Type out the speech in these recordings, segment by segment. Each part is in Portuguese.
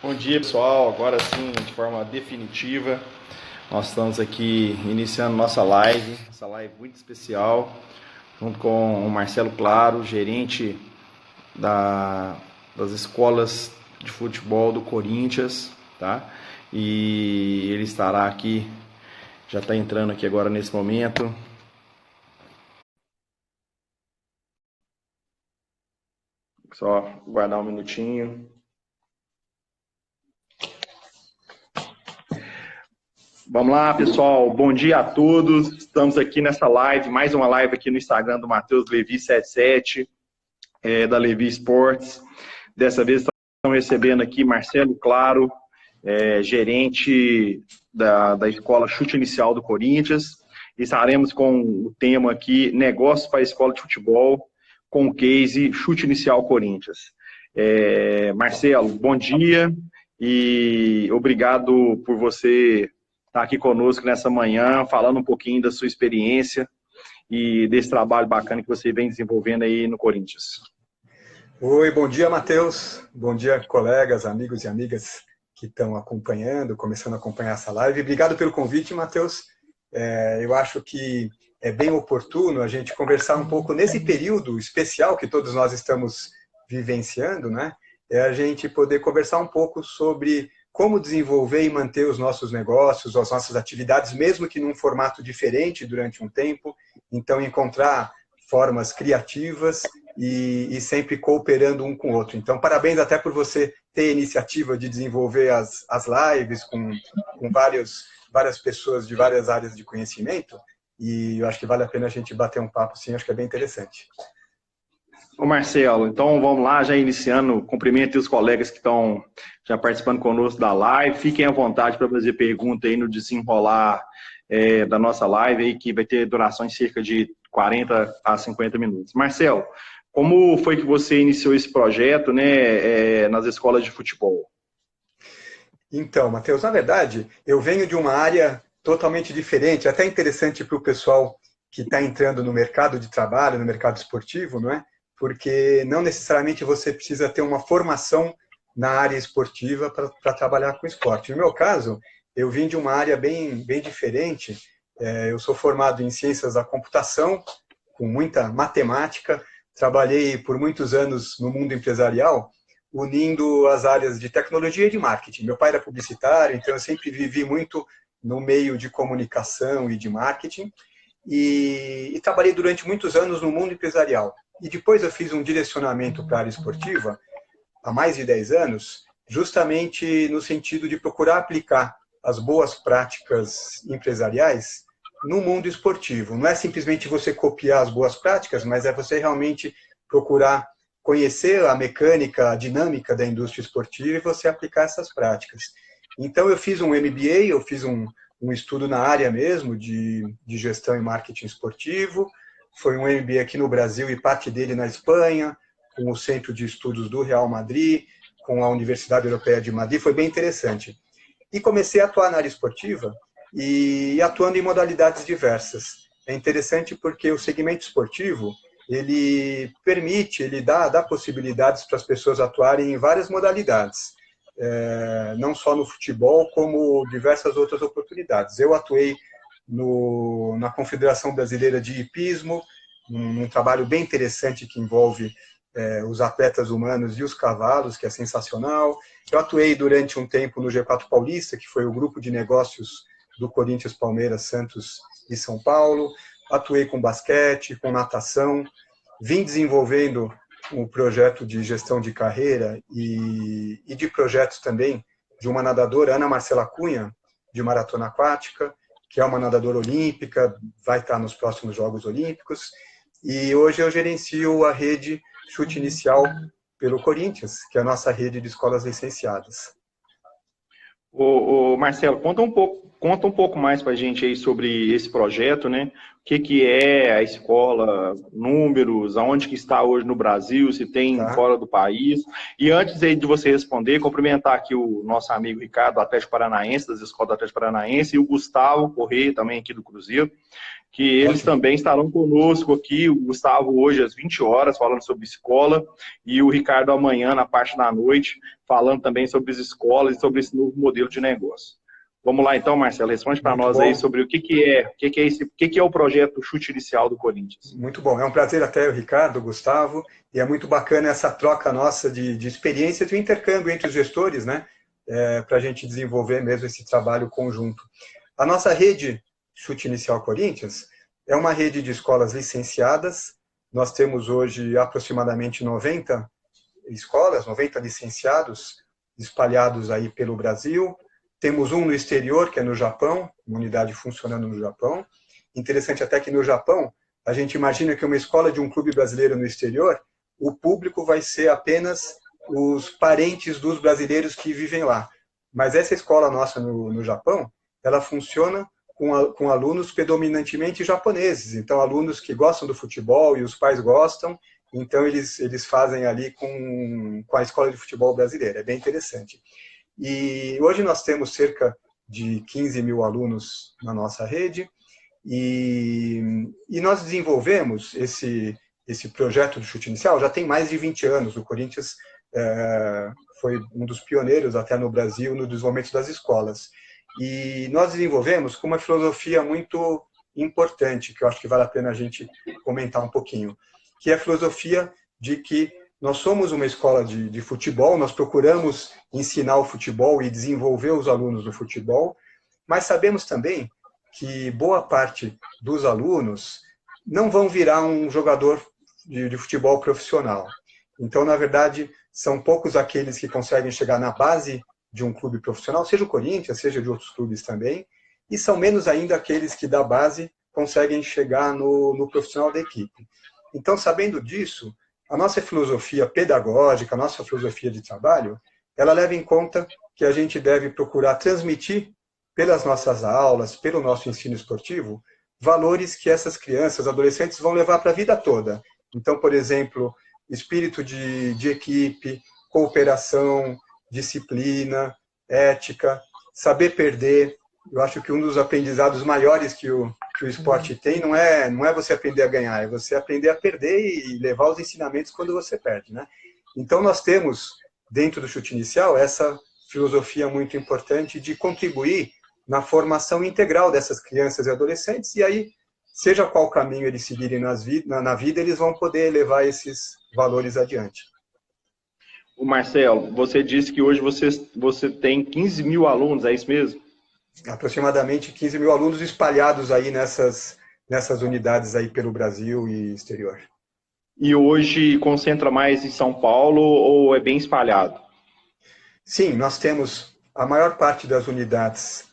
Bom dia, pessoal. Agora sim, de forma definitiva, nós estamos aqui iniciando nossa live muito especial, junto com o Marcelo Claro, gerente das escolas de futebol do Corinthians, tá? E ele estará aqui, já está entrando aqui agora nesse momento. Só guardar um minutinho. Vamos lá, pessoal. Bom dia a todos. Estamos aqui nessa live, mais uma live aqui no Instagram do Matheus Levi77, da Levi Sports. Dessa vez estamos recebendo aqui Marcelo Claro, gerente da Escola Chute Inicial do Corinthians. Estaremos com o tema aqui, Negócios para a Escola de Futebol, com o case Chute Inicial Corinthians. Marcelo, bom dia e obrigado por você estar aqui conosco nessa manhã, falando um pouquinho da sua experiência e desse trabalho bacana que você vem desenvolvendo aí no Corinthians. Oi, bom dia, Matheus. Bom dia, colegas, amigos e amigas que estão acompanhando, começando a acompanhar essa live. Obrigado pelo convite, Matheus. Eu acho que é bem oportuno a gente conversar um pouco nesse período especial que todos nós estamos vivenciando, né? A gente poder conversar um pouco sobre como desenvolver e manter os nossos negócios, as nossas atividades, mesmo que num formato diferente durante um tempo. Então, encontrar formas criativas e sempre cooperando um com o outro. Então, parabéns até por você ter a iniciativa de desenvolver as lives com várias pessoas de várias áreas de conhecimento. E eu acho que vale a pena a gente bater um papo, sim, acho que é bem interessante. Ô Marcelo, então vamos lá, já iniciando, cumprimento os colegas que estão já participando conosco da live, fiquem à vontade para fazer pergunta aí no desenrolar da nossa live, aí, que vai ter duração em cerca de 40 a 50 minutos. Marcelo, como foi que você iniciou esse projeto, né, nas escolas de futebol? Então, Matheus, na verdade, eu venho de uma área totalmente diferente, até interessante para o pessoal que está entrando no mercado de trabalho, no mercado esportivo, não é? Porque não necessariamente você precisa ter uma formação na área esportiva para trabalhar com esporte. No meu caso, eu vim de uma área bem diferente. Eu sou formado em ciências da computação, com muita matemática. Trabalhei por muitos anos no mundo empresarial, unindo as áreas de tecnologia e de marketing. Meu pai era publicitário, então eu sempre vivi muito no meio de comunicação e de marketing. E trabalhei durante muitos anos no mundo empresarial. E depois eu fiz um direcionamento para a área esportiva, há mais de 10 anos, justamente no sentido de procurar aplicar as boas práticas empresariais no mundo esportivo. Não é simplesmente você copiar as boas práticas, mas é você realmente procurar conhecer a mecânica, a dinâmica da indústria esportiva e você aplicar essas práticas. Então eu fiz um MBA, eu fiz um estudo na área mesmo de gestão e marketing esportivo. Foi um MBA aqui no Brasil e parte dele na Espanha, com o Centro de Estudos do Real Madrid, com a Universidade Europeia de Madrid. Foi bem interessante. E comecei a atuar na área esportiva e atuando em modalidades diversas. É interessante porque o segmento esportivo, ele permite, ele dá possibilidades para as pessoas atuarem em várias modalidades. Não só no futebol, como diversas outras oportunidades. Eu atuei na Confederação Brasileira de Hipismo, um trabalho bem interessante que envolve os atletas humanos e os cavalos, que é sensacional. Eu atuei durante um tempo no G4 Paulista, que foi o grupo de negócios do Corinthians, Palmeiras, Santos e São Paulo. Atuei com basquete, com natação, vim desenvolvendo um projeto de gestão de carreira e de projetos também de uma nadadora, Ana Marcela Cunha, de maratona aquática, que é uma nadadora olímpica, vai estar nos próximos Jogos Olímpicos. E hoje eu gerencio a rede Chute Inicial pelo Corinthians, que é a nossa rede de escolas licenciadas. Ô Marcelo, conta um pouco mais para a gente aí sobre esse projeto, né? O que é a escola, números, aonde que está hoje no Brasil, se tem fora do país. E antes aí de você responder, cumprimentar aqui o nosso amigo Ricardo, do Atlético Paranaense, das escolas do Atlético Paranaense, e o Gustavo Correia, também aqui do Cruzeiro, que eles Ótimo. também estarão conosco aqui, o Gustavo hoje às 20 horas, falando sobre escola, e o Ricardo amanhã, na parte da noite, falando também sobre as escolas e sobre esse novo modelo de negócio. Vamos lá então, Marcelo, responde para Muito nós aí bom. sobre o que é o projeto Chute Inicial do Corinthians. Muito bom. É um prazer até o Ricardo, o Gustavo, e é muito bacana essa troca nossa de experiências e o intercâmbio entre os gestores, né? Para a gente desenvolver mesmo esse trabalho conjunto. A nossa rede Chute Inicial Corinthians é uma rede de escolas licenciadas. Nós temos hoje aproximadamente 90 escolas, 90 licenciados espalhados aí pelo Brasil. Temos um no exterior, que é no Japão, uma unidade funcionando no Japão. Interessante até que no Japão, a gente imagina que uma escola de um clube brasileiro no exterior, o público vai ser apenas os parentes dos brasileiros que vivem lá. Mas essa escola nossa no Japão, ela funciona com alunos predominantemente japoneses. Então, alunos que gostam do futebol e os pais gostam, então eles fazem ali com a escola de futebol brasileira. É bem interessante. E hoje nós temos cerca de 15 mil alunos na nossa rede e nós desenvolvemos esse projeto de chute inicial já tem mais de 20 anos. O Corinthians foi um dos pioneiros até no Brasil no desenvolvimento das escolas. E nós desenvolvemos com uma filosofia muito importante, que eu acho que vale a pena a gente comentar um pouquinho, que é a filosofia de que nós somos uma escola de futebol, nós procuramos ensinar o futebol e desenvolver os alunos do futebol, mas sabemos também que boa parte dos alunos não vão virar um jogador de futebol profissional. Então, na verdade, são poucos aqueles que conseguem chegar na base de um clube profissional, seja o Corinthians, seja de outros clubes também, e são menos ainda aqueles que da base conseguem chegar no profissional da equipe. Então, sabendo disso, a nossa filosofia pedagógica, a nossa filosofia de trabalho, ela leva em conta que a gente deve procurar transmitir pelas nossas aulas, pelo nosso ensino esportivo, valores que essas crianças, adolescentes vão levar para a vida toda. Então, por exemplo, espírito de equipe, cooperação, disciplina, ética, saber perder. Eu acho que um dos aprendizados maiores que o esporte tem não é você aprender a ganhar, é você aprender a perder e levar os ensinamentos quando você perde, né? Então nós temos, dentro do chute inicial, essa filosofia muito importante de contribuir na formação integral dessas crianças e adolescentes, e aí, seja qual caminho eles seguirem na vida, eles vão poder levar esses valores adiante. O Marcelo, você disse que hoje você tem 15 mil alunos, é isso mesmo? Aproximadamente 15 mil alunos espalhados aí nessas unidades aí pelo Brasil e exterior. E hoje concentra mais em São Paulo ou é bem espalhado? Sim, nós temos a maior parte das unidades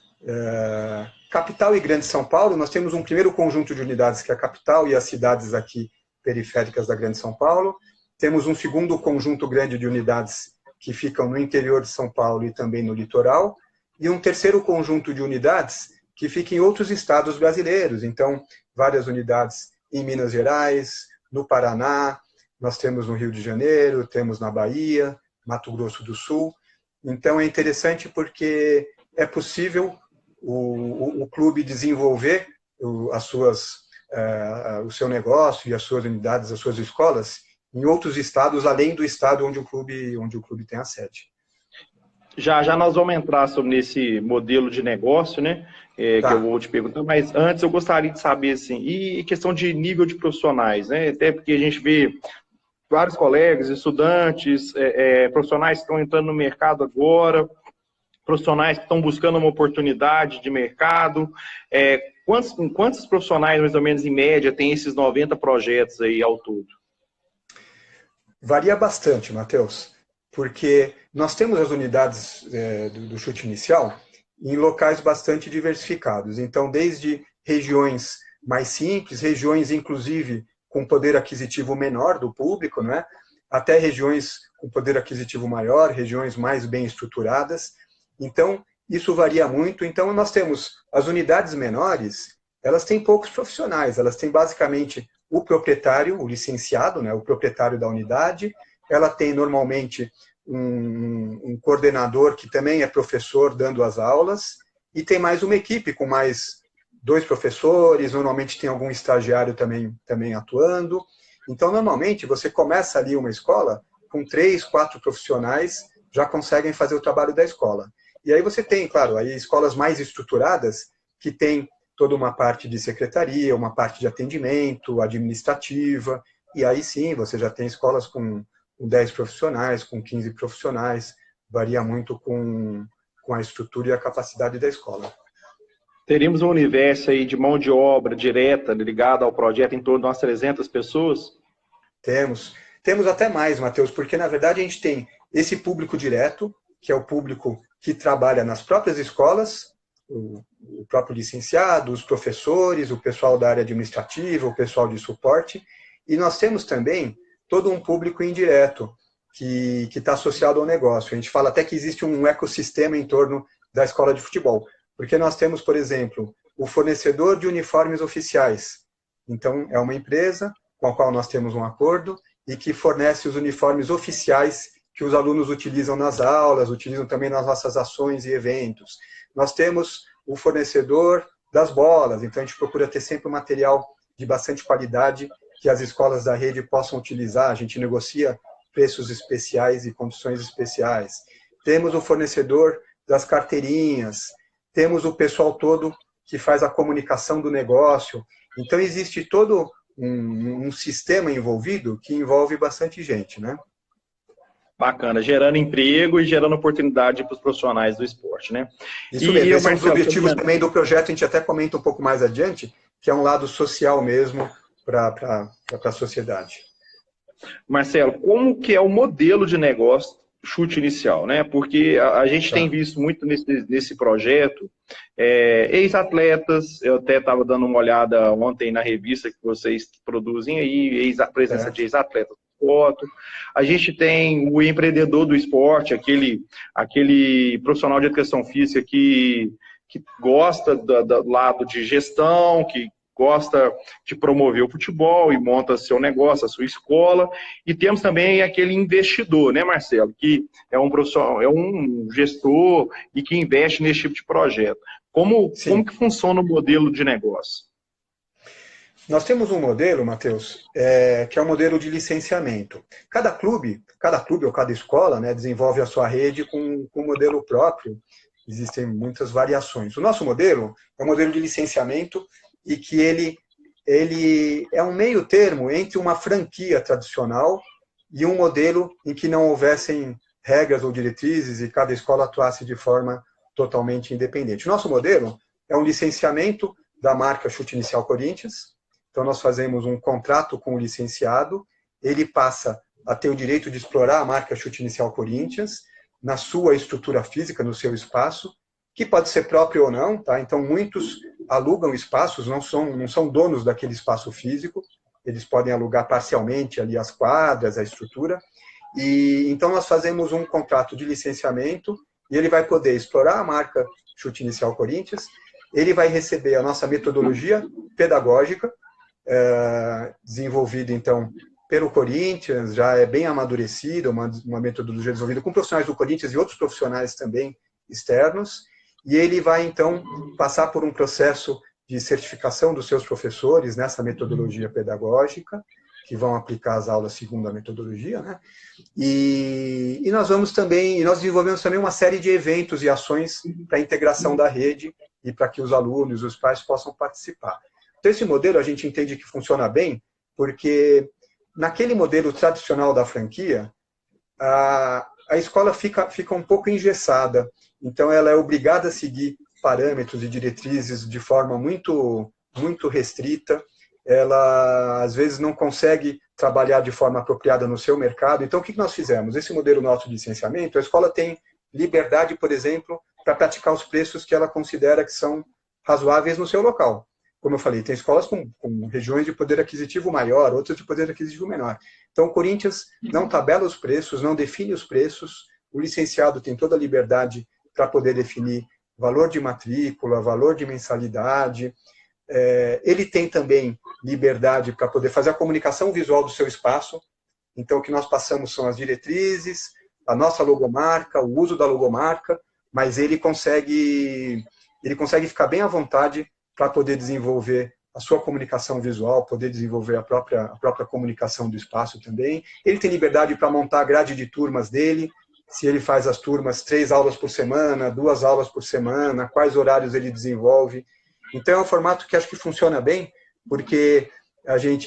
capital e Grande São Paulo. Nós temos um primeiro conjunto de unidades que é a capital e as cidades aqui periféricas da Grande São Paulo. Temos um segundo conjunto grande de unidades que ficam no interior de São Paulo e também no litoral, e um terceiro conjunto de unidades que fica em outros estados brasileiros. Então, várias unidades em Minas Gerais, no Paraná, nós temos no Rio de Janeiro, temos na Bahia, Mato Grosso do Sul. Então, é interessante porque é possível o clube desenvolver o seu negócio e as suas unidades, as suas escolas, em outros estados, além do estado onde o clube tem a sede. Já nós vamos entrar sobre esse modelo de negócio, né? Que eu vou te perguntar, mas antes eu gostaria de saber, assim, e questão de nível de profissionais, né? Até porque a gente vê vários colegas, estudantes, profissionais que estão entrando no mercado agora, profissionais que estão buscando uma oportunidade de mercado. Quantos profissionais, mais ou menos, em média, tem esses 90 projetos aí ao todo? Varia bastante, Matheus, porque nós temos as unidades do chute inicial em locais bastante diversificados. Então, desde regiões mais simples, regiões, inclusive, com poder aquisitivo menor do público, né, até regiões com poder aquisitivo maior, regiões mais bem estruturadas. Então, isso varia muito. Então, nós temos as unidades menores, elas têm poucos profissionais, elas têm basicamente o proprietário, o licenciado, né, o proprietário da unidade. Ela tem normalmente um coordenador que também é professor dando as aulas, e tem mais uma equipe com mais 2 professores, normalmente tem algum estagiário também atuando. Então, normalmente, você começa ali uma escola com 3, 4 profissionais já conseguem fazer o trabalho da escola. E aí você tem, claro, aí escolas mais estruturadas que tem toda uma parte de secretaria, uma parte de atendimento, administrativa, e aí sim, você já tem escolas com 10 profissionais, com 15 profissionais, varia muito com a estrutura e a capacidade da escola. Teríamos um universo aí de mão de obra direta ligada ao projeto em torno de umas 300 pessoas? Temos até mais, Matheus, porque na verdade a gente tem esse público direto, que é o público que trabalha nas próprias escolas, o próprio licenciado, os professores, o pessoal da área administrativa, o pessoal de suporte, e nós temos também todo um público indireto, que está associado ao negócio. A gente fala até que existe um ecossistema em torno da escola de futebol, porque nós temos, por exemplo, o fornecedor de uniformes oficiais. Então, é uma empresa com a qual nós temos um acordo e que fornece os uniformes oficiais que os alunos utilizam nas aulas, utilizam também nas nossas ações e eventos. Nós temos o fornecedor das bolas, então a gente procura ter sempre um material de bastante qualidade que as escolas da rede possam utilizar, a gente negocia preços especiais e condições especiais. Temos o fornecedor das carteirinhas, temos o pessoal todo que faz a comunicação do negócio. Então, existe todo um sistema envolvido que envolve bastante gente, né? Bacana, gerando emprego e gerando oportunidade para os profissionais do esporte, né? Isso mesmo, esse é um dos objetivos também do projeto, a gente até comenta um pouco mais adiante, que é um lado social mesmo para a sociedade. Marcelo, como que é o modelo de negócio chute inicial, né? Porque a gente tem visto muito nesse projeto ex-atletas, eu até estava dando uma olhada ontem na revista que vocês produzem aí, presença de ex-atletas. Foto. A gente tem o empreendedor do esporte, aquele profissional de educação física que gosta do lado de gestão, que gosta de promover o futebol e monta seu negócio, a sua escola. E temos também aquele investidor, né, Marcelo, que é um profissional, é um gestor e que investe nesse tipo de projeto. Como que funciona o modelo de negócio? Nós temos um modelo, Matheus, que é um modelo de licenciamento. Cada clube ou cada escola, né, desenvolve a sua rede com um modelo próprio. Existem muitas variações. O nosso modelo é um modelo de licenciamento e que ele é um meio termo entre uma franquia tradicional e um modelo em que não houvessem regras ou diretrizes e cada escola atuasse de forma totalmente independente. O nosso modelo é um licenciamento da marca Chute Inicial Corinthians. Então, nós fazemos um contrato com o licenciado, ele passa a ter o direito de explorar a marca Chute Inicial Corinthians na sua estrutura física, no seu espaço, que pode ser próprio ou não, tá? Então, muitos alugam espaços, não são donos daquele espaço físico, eles podem alugar parcialmente ali as quadras, a estrutura, e então nós fazemos um contrato de licenciamento e ele vai poder explorar a marca Chute Inicial Corinthians, ele vai receber a nossa metodologia pedagógica, desenvolvida, então, pelo Corinthians, já é bem amadurecida, uma metodologia desenvolvida com profissionais do Corinthians e outros profissionais também externos, e ele vai, então, passar por um processo de certificação dos seus professores nessa metodologia pedagógica, que vão aplicar as aulas segundo a metodologia, né? E nós desenvolvemos também uma série de eventos e ações para a integração da rede e para que os alunos e os pais possam participar. Então, esse modelo a gente entende que funciona bem, porque naquele modelo tradicional da franquia, a escola fica um pouco engessada. Então, ela é obrigada a seguir parâmetros e diretrizes de forma muito, muito restrita. Ela, às vezes, não consegue trabalhar de forma apropriada no seu mercado. Então, o que nós fizemos? Esse modelo nosso de licenciamento, a escola tem liberdade, por exemplo, para praticar os preços que ela considera que são razoáveis no seu local. Como eu falei, tem escolas com regiões de poder aquisitivo maior, outras de poder aquisitivo menor. Então, o Corinthians não tabela os preços, não define os preços, o licenciado tem toda a liberdade para poder definir valor de matrícula, valor de mensalidade. Ele tem também liberdade para poder fazer a comunicação visual do seu espaço. Então, o que nós passamos são as diretrizes, a nossa logomarca, o uso da logomarca, mas ele consegue ficar bem à vontade para poder desenvolver a sua comunicação visual, poder desenvolver a própria comunicação do espaço também. Ele tem liberdade para montar a grade de turmas dele, se ele faz as turmas 3 aulas por semana, 2 aulas por semana, quais horários ele desenvolve. Então é um formato que acho que funciona bem, porque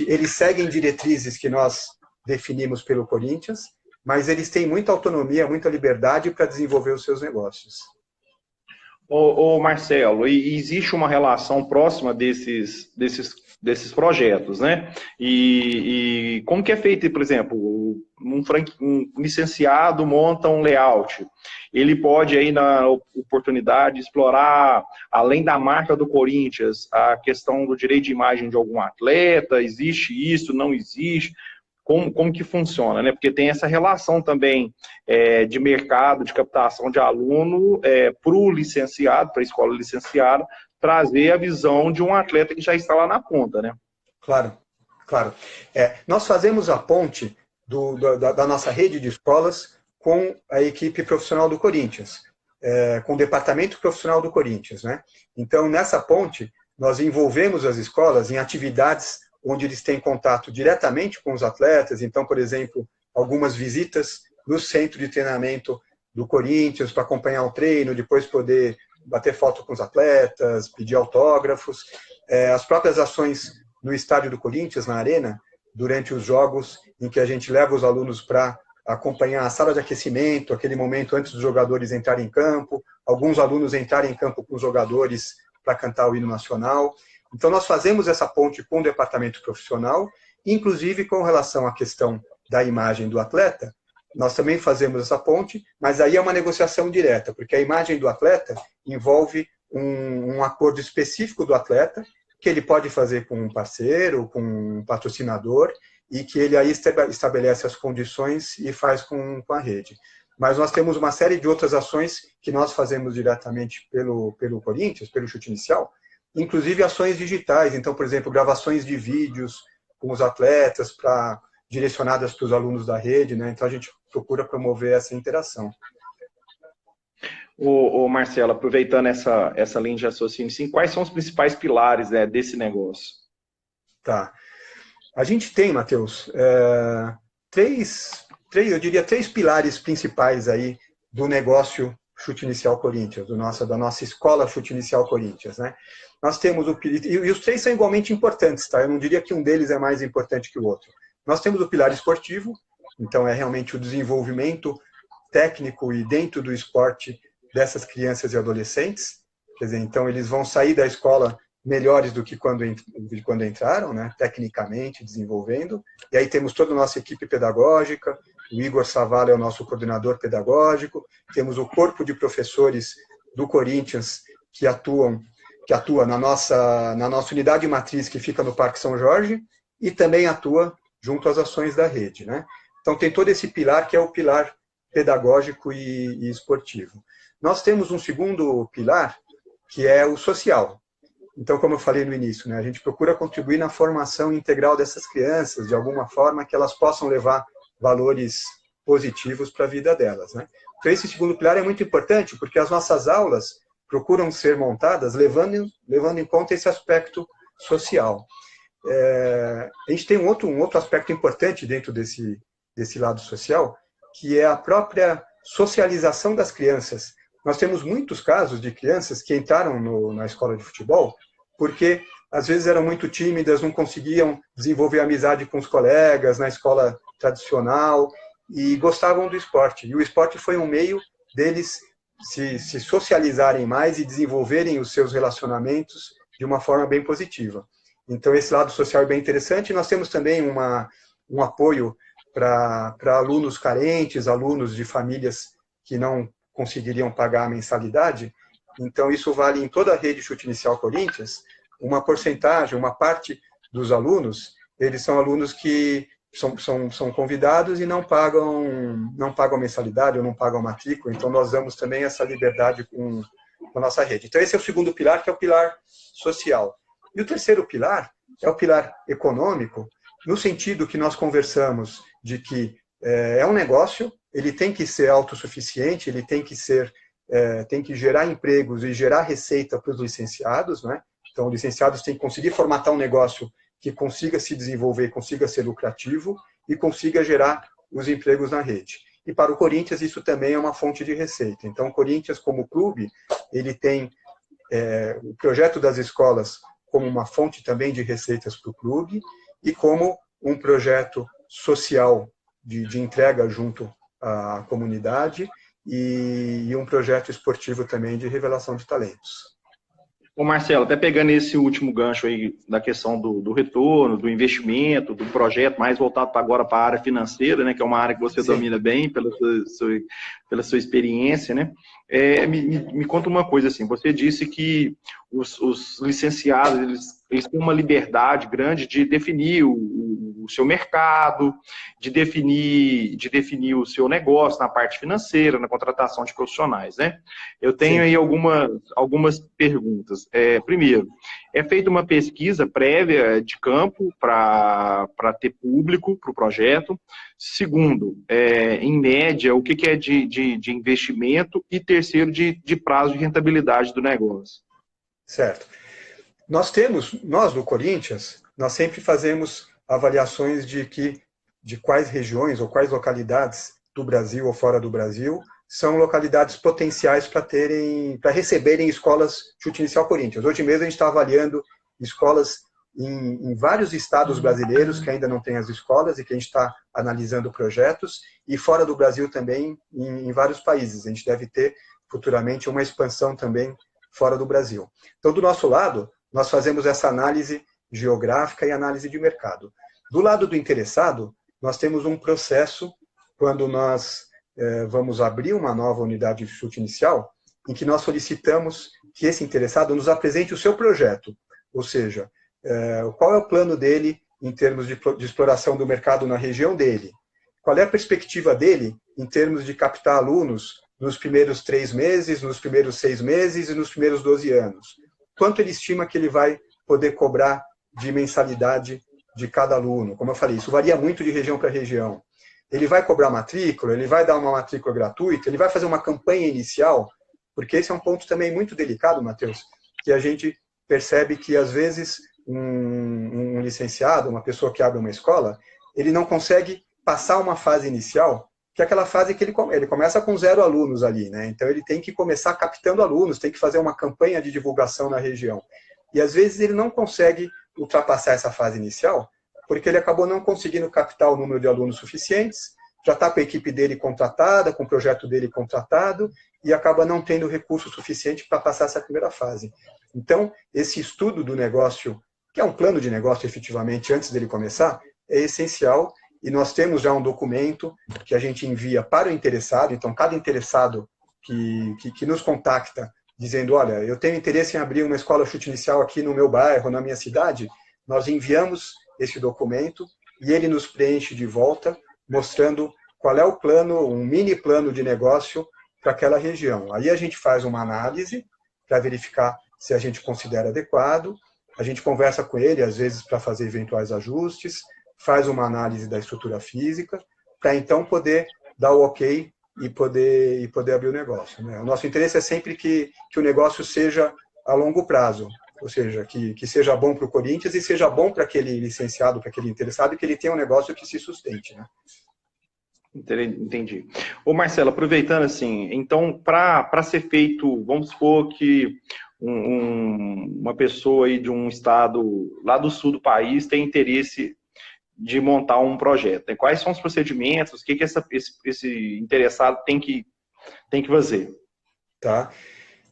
eles seguem diretrizes que nós definimos pelo Corinthians, mas eles têm muita autonomia, muita liberdade para desenvolver os seus negócios. Ô Marcelo, e existe uma relação próxima desses projetos, né? E como que é feito, por exemplo, um licenciado monta um layout, ele pode aí na oportunidade explorar, além da marca do Corinthians, a questão do direito de imagem de algum atleta, existe isso, não existe? Como que funciona, né? Porque tem essa relação também de mercado, de captação de aluno para o licenciado, para a escola licenciada, trazer a visão de um atleta que já está lá na ponta, né? Claro, claro. Nós fazemos a ponte da nossa rede de escolas com a equipe profissional do Corinthians, com o departamento profissional do Corinthians, né? Então, nessa ponte, nós envolvemos as escolas em atividades onde eles têm contato diretamente com os atletas. Então, por exemplo, algumas visitas no centro de treinamento do Corinthians para acompanhar o treino, depois poder bater foto com os atletas, pedir autógrafos. As próprias ações no estádio do Corinthians, na arena, durante os jogos, em que a gente leva os alunos para acompanhar a sala de aquecimento, aquele momento antes dos jogadores entrarem em campo, alguns alunos entrarem em campo com os jogadores para cantar o hino nacional. Então, nós fazemos essa ponte com o departamento profissional, inclusive com relação à questão da imagem do atleta, nós também fazemos essa ponte, mas aí é uma negociação direta, porque a imagem do atleta envolve um acordo específico do atleta, que ele pode fazer com um parceiro, com um patrocinador, e que ele aí estabelece as condições e faz com a rede. Mas nós temos uma série de outras ações que nós fazemos diretamente pelo Corinthians, pelo chute inicial, inclusive ações digitais. Então, por exemplo, gravações de vídeos com os atletas direcionadas para os alunos da rede, né? Então a gente procura promover essa interação. Marcelo, aproveitando essa linha de raciocínio, sim, quais são os principais pilares, né, desse negócio? Tá. A gente tem, Matheus, eu diria três pilares principais aí do negócio Chute Inicial Corinthians, da nossa escola Chute Inicial Corinthians, né? Nós temos e os três são igualmente importantes, tá? Eu não diria que um deles é mais importante que o outro. Nós temos o pilar esportivo, então é realmente o desenvolvimento técnico e dentro do esporte dessas crianças e adolescentes. Quer dizer, então eles vão sair da escola melhores do que quando entraram, né? Tecnicamente, desenvolvendo. E aí temos toda a nossa equipe pedagógica, o Igor Savala é o nosso coordenador pedagógico, temos o corpo de professores do Corinthians que atua na nossa unidade matriz que fica no Parque São Jorge e também atua junto às ações da rede, né? Então tem todo esse pilar que é o pilar pedagógico e esportivo. Nós temos um segundo pilar que é o social. Então, como eu falei no início, né, a gente procura contribuir na formação integral dessas crianças, de alguma forma que elas possam levar valores positivos para a vida delas, né? Então, esse segundo pilar é muito importante, porque as nossas aulas procuram ser montadas levando em conta esse aspecto social. A gente tem um outro aspecto importante dentro desse lado social, que é a própria socialização das crianças. Nós temos muitos casos de crianças que entraram na escola de futebol porque, às vezes, eram muito tímidas, não conseguiam desenvolver amizade com os colegas na escola tradicional e gostavam do esporte. E o esporte foi um meio deles se socializarem mais e desenvolverem os seus relacionamentos de uma forma bem positiva. Então, esse lado social é bem interessante. Nós temos também um apoio para alunos carentes, alunos de famílias que não conseguiriam pagar a mensalidade. Então, isso vale em toda a rede Chute Inicial Corinthians. Uma porcentagem, uma parte dos alunos, eles são alunos que são convidados e não pagam mensalidade ou não pagam matrícula. Então, nós damos também essa liberdade com a nossa rede. Então, esse é o segundo pilar, que é o pilar social. E o terceiro pilar é o pilar econômico, no sentido que nós conversamos de que é um negócio, ele tem que ser autossuficiente, ele tem que gerar empregos e gerar receita para os licenciados, né? Então, licenciados têm que conseguir formatar um negócio que consiga se desenvolver, consiga ser lucrativo e consiga gerar os empregos na rede. E para o Corinthians isso também é uma fonte de receita. Então, o Corinthians, como clube, ele tem o projeto das escolas como uma fonte também de receitas para o clube e como um projeto social de entrega junto à comunidade e um projeto esportivo também de revelação de talentos. Ô Marcelo, até pegando esse último gancho aí da questão do retorno, do investimento, do projeto, mais voltado agora para a área financeira, né, que é uma área que você domina bem pela sua experiência, né? Me conta uma coisa assim, você disse que os licenciados, eles têm uma liberdade grande de definir o seu mercado, de definir o seu negócio na parte financeira, na contratação de profissionais, né? Eu tenho aí algumas perguntas. Primeiro, é feita uma pesquisa prévia de campo para ter público para o projeto. Segundo, em média, o que é de investimento? E terceiro, de prazo de rentabilidade do negócio. Certo. Nós do Corinthians, nós sempre fazemos avaliações de quais regiões ou quais localidades do Brasil ou fora do Brasil são localidades potenciais para receberem escolas Chute Inicial Corinthians. Hoje mesmo a gente está avaliando escolas em vários estados brasileiros que ainda não têm as escolas e que a gente está analisando projetos, e fora do Brasil também em vários países. A gente deve ter futuramente uma expansão também fora do Brasil. Então, do nosso lado, nós fazemos essa análise geográfica e análise de mercado. Do lado do interessado, nós temos um processo, quando nós vamos abrir uma nova unidade de chute inicial, em que nós solicitamos que esse interessado nos apresente o seu projeto, ou seja, qual é o plano dele em termos de exploração do mercado na região dele, qual é a perspectiva dele em termos de captar alunos nos primeiros 3 meses, nos primeiros 6 meses e nos primeiros 12 anos. Quanto ele estima que ele vai poder cobrar de mensalidade de cada aluno? Como eu falei, isso varia muito de região para região. Ele vai cobrar matrícula, ele vai dar uma matrícula gratuita, ele vai fazer uma campanha inicial, porque esse é um ponto também muito delicado, Matheus, que a gente percebe que, às vezes, um licenciado, uma pessoa que abre uma escola, ele não consegue passar uma fase inicial, que é aquela fase que ele começa com 0 alunos ali, né? Então ele tem que começar captando alunos, tem que fazer uma campanha de divulgação na região. E às vezes ele não consegue ultrapassar essa fase inicial, porque ele acabou não conseguindo captar o número de alunos suficientes, já está com a equipe dele contratada, com o projeto dele contratado, e acaba não tendo recurso suficiente para passar essa primeira fase. Então, esse estudo do negócio, que é um plano de negócio efetivamente antes dele começar, é essencial. E nós temos já um documento que a gente envia para o interessado. Então, cada interessado que nos contacta dizendo, olha, eu tenho interesse em abrir uma escola chute inicial aqui no meu bairro, na minha cidade, nós enviamos esse documento e ele nos preenche de volta, mostrando qual é o plano, um mini plano de negócio para aquela região. Aí a gente faz uma análise para verificar se a gente considera adequado, a gente conversa com ele, às vezes, para fazer eventuais ajustes, faz uma análise da estrutura física, para então poder dar o ok e poder abrir o negócio, né? O nosso interesse é sempre que o negócio seja a longo prazo, ou seja, que seja bom para o Corinthians e seja bom para aquele licenciado, para aquele interessado, e que ele tenha um negócio que se sustente, né? Entendi. Ô Marcelo, aproveitando assim, então, para ser feito, vamos supor que uma pessoa aí de um estado lá do sul do país tem interesse de montar um projeto, né? Quais são os procedimentos, o que esse interessado tem que fazer? Tá.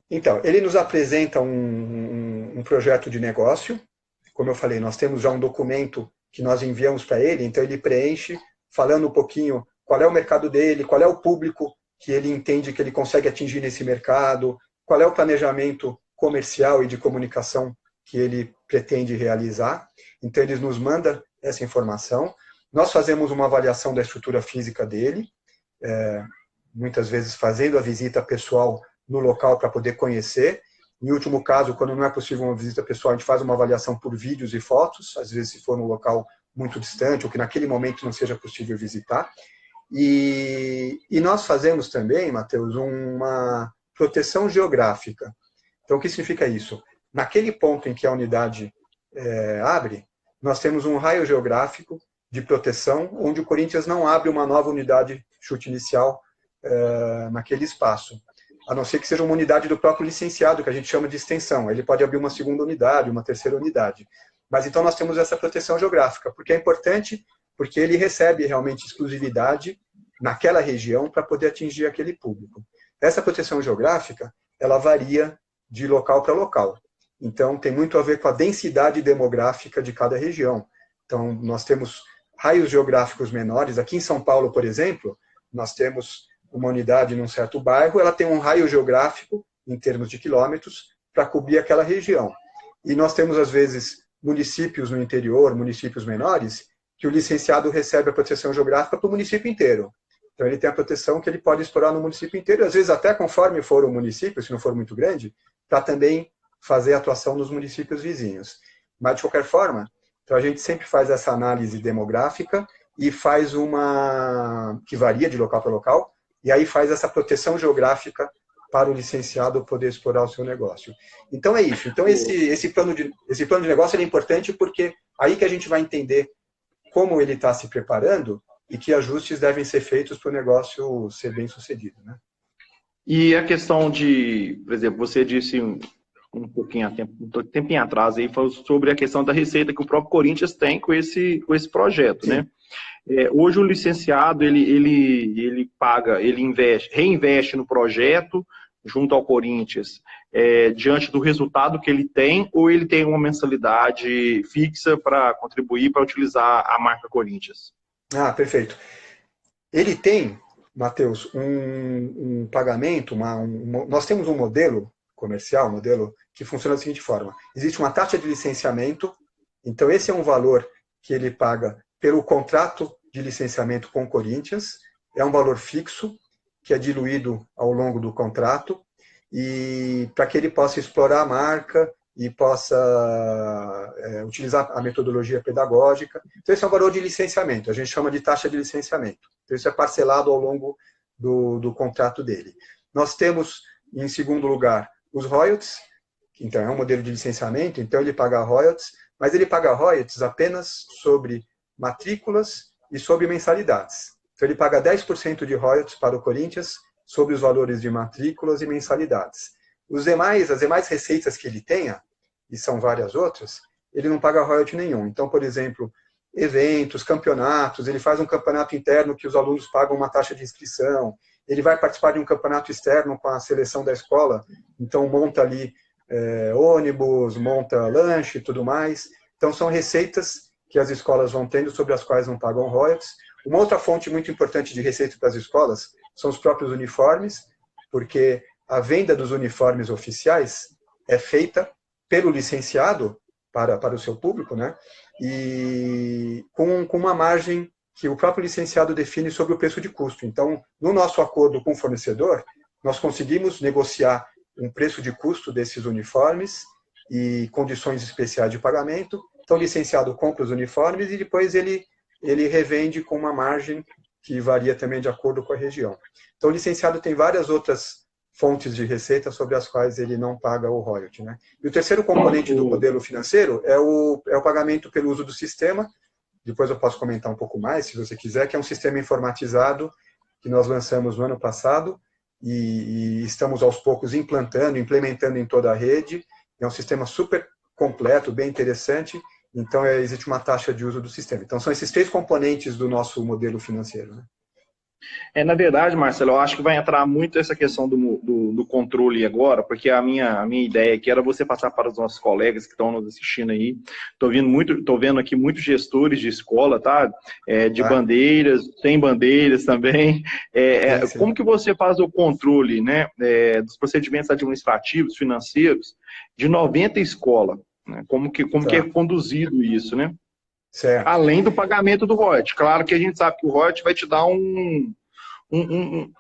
Então, ele nos apresenta um projeto de negócio. Como eu falei, nós temos já um documento que nós enviamos para ele, então ele preenche, falando um pouquinho qual é o mercado dele, qual é o público que ele entende que ele consegue atingir nesse mercado, qual é o planejamento comercial e de comunicação que ele pretende realizar. Então, ele nos manda essa informação. Nós fazemos uma avaliação da estrutura física dele, muitas vezes fazendo a visita pessoal no local para poder conhecer. Em último caso, quando não é possível uma visita pessoal, a gente faz uma avaliação por vídeos e fotos, às vezes se for num local muito distante ou que naquele momento não seja possível visitar. E nós fazemos também, Matheus, uma proteção geográfica. Então, o que significa isso? naquele ponto em que a unidade abre, nós temos um raio geográfico de proteção, onde o Corinthians não abre uma nova unidade chute inicial naquele espaço. A não ser que seja uma unidade do próprio licenciado, que a gente chama de extensão. Ele pode abrir uma segunda unidade, uma terceira unidade. Mas então nós temos essa proteção geográfica, porque é importante, porque ele recebe realmente exclusividade naquela região para poder atingir aquele público. Essa proteção geográfica, ela varia de local para local. Então, tem muito a ver com a densidade demográfica de cada região. Então, nós temos raios geográficos menores. Aqui em São Paulo, por exemplo, nós temos uma unidade num certo bairro, ela tem um raio geográfico, em termos de quilômetros, para cobrir aquela região. E nós temos, às vezes, municípios no interior, municípios menores, que o licenciado recebe a proteção geográfica para o município inteiro. Então, ele tem a proteção que ele pode explorar no município inteiro, às vezes até conforme for o município, se não for muito grande, para também fazer atuação nos municípios vizinhos. Mas, de qualquer forma, então a gente sempre faz essa análise demográfica e faz uma que varia de local para local, e aí faz essa proteção geográfica para o licenciado poder explorar o seu negócio. Então é isso. Então esse plano de negócio é importante porque aí que a gente vai entender como ele está se preparando e que ajustes devem ser feitos para o negócio ser bem sucedido, né? E a questão de, por exemplo, você disse um tempinho atrás aí, falou sobre a questão da receita que o próprio Corinthians tem com esse projeto, sim, né? Hoje o licenciado, ele paga, ele reinveste no projeto junto ao Corinthians, diante do resultado que ele tem, ou ele tem uma mensalidade fixa para contribuir, para utilizar a marca Corinthians? Ah, perfeito. Ele tem, Matheus, um pagamento, nós temos um modelo comercial, um modelo que funciona da seguinte forma. Existe uma taxa de licenciamento, então esse é um valor que ele paga pelo contrato de licenciamento com o Corinthians, é um valor fixo, que é diluído ao longo do contrato, e para que ele possa explorar a marca e possa utilizar a metodologia pedagógica. Então, esse é um valor de licenciamento, a gente chama de taxa de licenciamento. Então, isso é parcelado ao longo do contrato dele. Nós temos, em segundo lugar, os royalties, então é um modelo de licenciamento, então ele paga royalties, mas ele paga royalties apenas sobre matrículas e sobre mensalidades. Então ele paga 10% de royalties para o Corinthians sobre os valores de matrículas e mensalidades. As demais receitas que ele tenha, e são várias outras, ele não paga royalty nenhum. Então, por exemplo, eventos, campeonatos, ele faz um campeonato interno que os alunos pagam uma taxa de inscrição, ele vai participar de um campeonato externo com a seleção da escola, então monta ali ônibus, monta lanche e tudo mais. Então, são receitas que as escolas vão tendo sobre as quais não pagam royalties. Uma outra fonte muito importante de receita para as escolas são os próprios uniformes, porque a venda dos uniformes oficiais é feita pelo licenciado para o seu público, né? E com uma margem que o próprio licenciado define sobre o preço de custo. Então, no nosso acordo com o fornecedor, nós conseguimos negociar um preço de custo desses uniformes e condições especiais de pagamento. Então, o licenciado compra os uniformes e depois ele revende com uma margem que varia também de acordo com a região. Então, o licenciado tem várias outras fontes de receita sobre as quais ele não paga o royalty, né? E o terceiro componente do modelo financeiro é o pagamento pelo uso do sistema. Depois eu posso comentar um pouco mais, se você quiser, que é um sistema informatizado que nós lançamos no ano passado e estamos aos poucos implementando em toda a rede. É um sistema super completo, bem interessante. Então, existe uma taxa de uso do sistema. Então, são esses três componentes do nosso modelo financeiro, né? Na verdade, Marcelo, eu acho que vai entrar muito essa questão do controle agora, porque a minha ideia aqui era você passar para os nossos colegas que estão nos assistindo aí. Estou vendo aqui muitos gestores de escola, tá? De bandeiras, tem bandeiras também. Sim. Como que você faz o controle, né, dos procedimentos administrativos, financeiros, de 90 escolas? Né? Como que é conduzido isso, né? Certo. Além do pagamento do royalty. Claro que a gente sabe que o royalty vai te dar um time,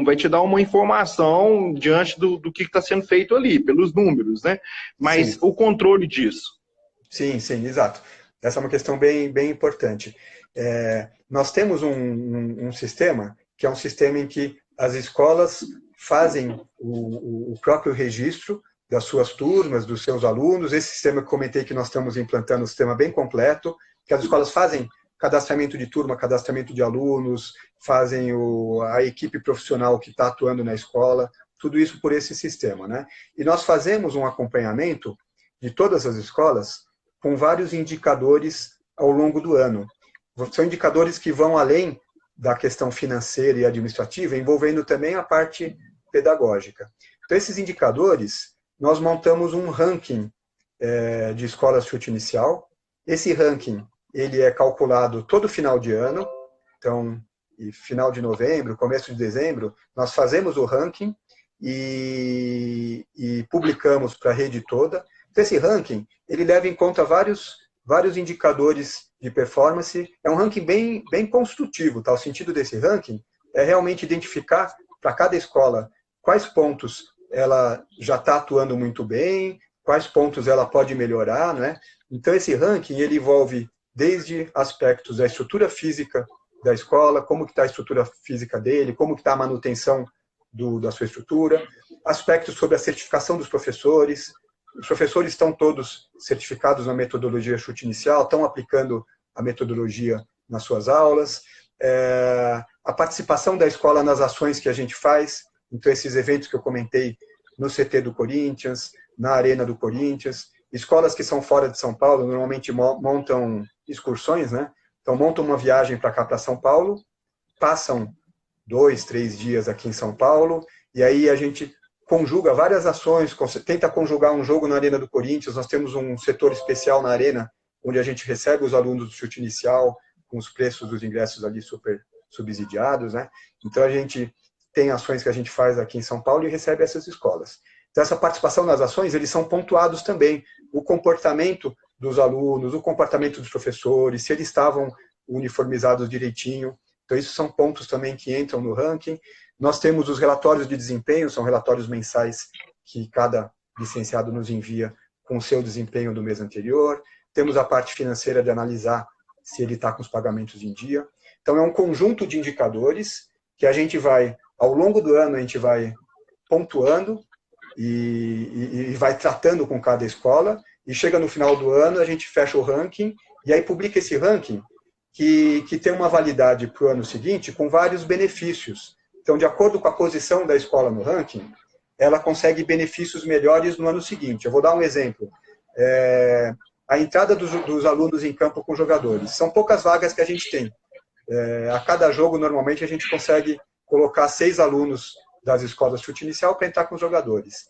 vai te dar uma informação diante do que está sendo feito ali, pelos números, né? Mas sim, o controle disso. Sim, exato. Essa é uma questão bem, bem importante. Nós temos um sistema, que é um sistema em que as escolas fazem o próprio registro das suas turmas, dos seus alunos. Esse sistema que comentei que nós estamos implantando, um sistema bem completo, que as escolas fazem cadastramento de turma, cadastramento de alunos, fazem a equipe profissional que está atuando na escola, tudo isso por esse sistema, né? E nós fazemos um acompanhamento de todas as escolas com vários indicadores ao longo do ano. São indicadores que vão além da questão financeira e administrativa, envolvendo também a parte pedagógica. Então, esses indicadores, nós montamos um ranking de escolas chute inicial. Esse ranking, ele é calculado todo final de ano, então, final de novembro, começo de dezembro, nós fazemos o ranking e publicamos para a rede toda. Então, esse ranking, ele leva em conta vários indicadores de performance. É um ranking bem construtivo, tá? O sentido desse ranking é realmente identificar para cada escola quais pontos ela já está atuando muito bem, quais pontos ela pode melhorar, né? Então, esse ranking, ele envolve desde aspectos da estrutura física da escola, como que está a estrutura física dele, como que está a manutenção da sua estrutura, aspectos sobre a certificação dos professores. Os professores estão todos certificados na metodologia chute inicial, estão aplicando a metodologia nas suas aulas, a participação da escola nas ações que a gente faz, então esses eventos que eu comentei no CT do Corinthians, na Arena do Corinthians, escolas que são fora de São Paulo normalmente montam excursões, né? Então montam uma viagem para cá, para São Paulo, passam 2, 3 dias aqui em São Paulo, e aí a gente conjuga várias ações, tenta conjugar um jogo na Arena do Corinthians. Nós temos um setor especial na Arena, onde a gente recebe os alunos do chute inicial, com os preços dos ingressos ali super subsidiados, né? Então a gente tem ações que a gente faz aqui em São Paulo e recebe essas escolas. Então essa participação nas ações, eles são pontuados também. O comportamento dos alunos, o comportamento dos professores, se eles estavam uniformizados direitinho. Então isso são pontos também que entram no ranking. Nós temos os relatórios de desempenho, são relatórios mensais que cada licenciado nos envia com o seu desempenho do mês anterior. Temos a parte financeira de analisar se ele está com os pagamentos em dia. Então é um conjunto de indicadores que a gente vai, ao longo do ano, a gente vai pontuando e vai tratando com cada escola, e chega no final do ano, a gente fecha o ranking, e aí publica esse ranking que tem uma validade para o ano seguinte com vários benefícios. Então, de acordo com a posição da escola no ranking, ela consegue benefícios melhores no ano seguinte. Eu vou dar um exemplo. A entrada dos alunos em campo com jogadores. São poucas vagas que a gente tem. A cada jogo, normalmente, a gente consegue colocar 6 alunos das escolas chute inicial para entrar com os jogadores.